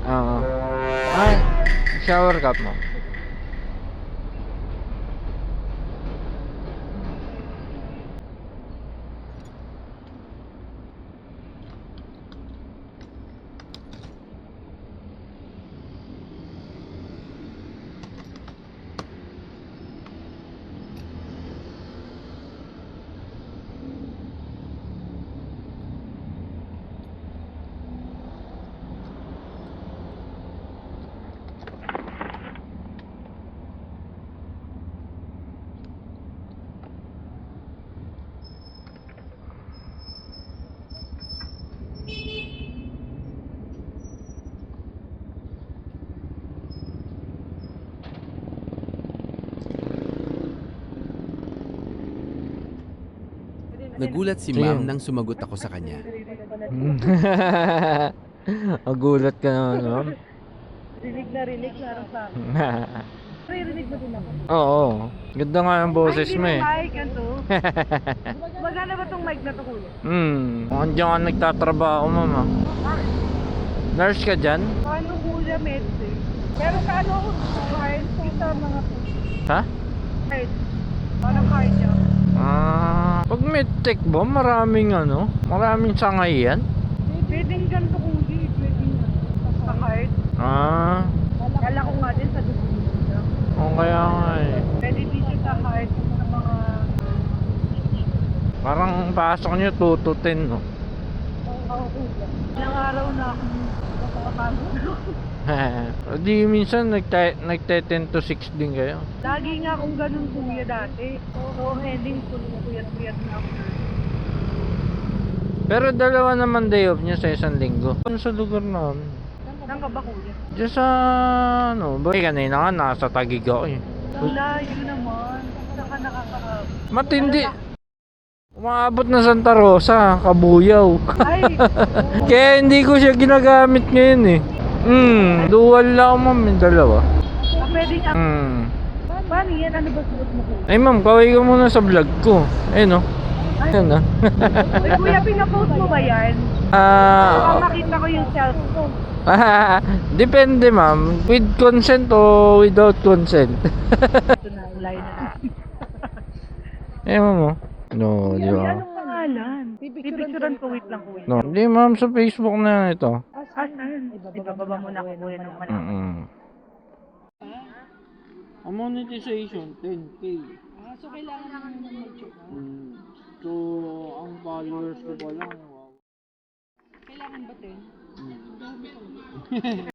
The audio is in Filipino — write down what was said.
Oo. Ay, shower cap mo. Nagulat si Sige. ma'am nang sumagot ako sa kanya. Magulat ka naman, ma'am. Rinig na rinig, parang sa akin. Rinig mo din ako. Oo. Ganda nga ang boses mo eh. Ay, hindi na mic, Magana ba tong mic na to, kuya? Andiyan ka nagtatrabaho, ma'am. Ah. Nurse ka dyan? Paano kuya, medse? Pero sa ano ako, kahit sa mga Ha? kahit. Parang kahit niya. Pag medtech ba, maraming sangay yan? Pwedeng ganito kung hindi, pwedeng sa kahit. Kala ko nga din sa dugo. O kaya nga eh. Pwede din siya sa kahit sa mga... Parang pasok nyo 2 to 10, no? Ilang araw na ako nakakapagod. Di minsan nagte-10 to 6 din kayo. Lagi nga akong ganun kuya dati. So, heading full na kuyat-kuyat na ako. Pero dalawa naman day off niya sa isang linggo. Sa lugar namin. Saan ka ba kuya? Diyan sa kanina nga nasa Taguig ako eh. Ang layo naman. Saan ka nakakaabot? Matindi. Umaabot na Santa Rosa, Kabuyaw. Ay! Kaya hindi ko siya ginagamit ngayon eh. Dual lang ma'am, yung dalawa. Pwede nga. Paano yan? Ano ba suot mo kuya? Ay ma'am, kaway ka muna sa vlog ko. Ayun oh. Ayun ah. Uy kuya, pinapost mo ba yan? Makita ko yung cellphone. Depende ma'am, with consent o without consent. Ito na, line na. Eh ma'am oh. No, di ba? Anong pangalan? Pipicturan ko, wait lang kuya. No, di ma'am, sa Facebook na ito. Saan? Ibababa mo na ako kuya ng malaki. Ang monetization, 10k. So kailangan naman mag-check. So, ang followers ko pa lang, wow. Kailangan ba 10?